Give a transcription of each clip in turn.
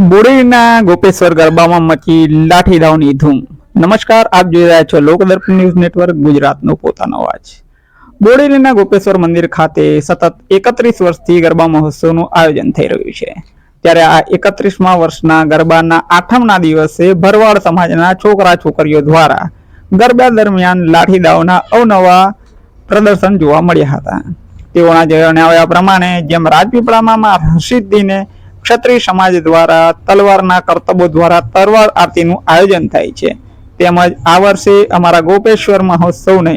બોડેલીના ગોપેશ્વર ગરબામાં મચી લાઠી દાવની ધૂમ. નમસ્કાર, આપ જોઈ રહ્યા છો લોકદર્પણ ન્યૂઝ નેટવર્ક, ગુજરાતનો પોતાનો અવાજ. બોડેલીના ગોપેશ્વર મંદિર ખાતે સતત 31 વર્ષથી ગરબા મહોત્સવનું આયોજન થઈ રહ્યું છે. ત્યારે આ 31મા વર્ષના ગરબાના આઠમના દિવસે ભરવાડ સમાજના છોકરા છોકરીઓ દ્વારા ગરબા દરમિયાન લાઠી દાવના અવનવા પ્રદર્શન જોવા મળ્યા હતા. તેઓના જણાવ્યા પ્રમાણે જેમ રાજપીપળામાં હરસિદ્ધિને ક્ષત્રિય સમાજ દ્વારા તલવારના કરતબો દ્વારા તલવાર આરતીનું આયોજન થાય છે, તેમજ આ વર્ષે અમારા ગોપેશ્વર મહોત્સવને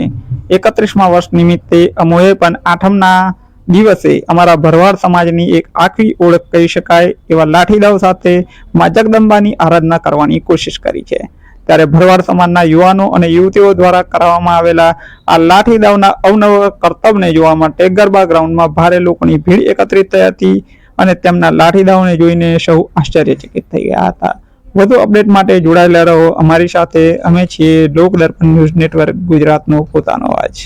31મા વર્ષ નિમિત્તે અમોએ પણ આઠમના દિવસે અમારા ભરવાડ સમાજની એક આખી ઓળખ કહી શકાય એવા લાઠીદાવ સાથે મા જગદંબાની આરાધના કરવાની કોશિશ કરી છે. ત્યારે ભરવાડ સમાજના યુવાનો અને યુવતીઓ દ્વારા કરવામાં આવેલા આ લાઠીદાવના અવનવા કરતબને જોવા માટે ગરબા ગ્રાઉન્ડમાં ભારે લોકોની ભીડ એકત્રિત થઈ હતી અને તેમના લાઠીદાવને જોઈને સૌ આશ્ચર્યચકિત થઈ ગયા હતા. વધુ અપડેટ માટે જોડાયેલા રહો અમારી સાથે. અમે છીએ લોકદર્પણ ન્યૂઝ નેટવર્ક, ગુજરાતનો પોતાનો અવાજ.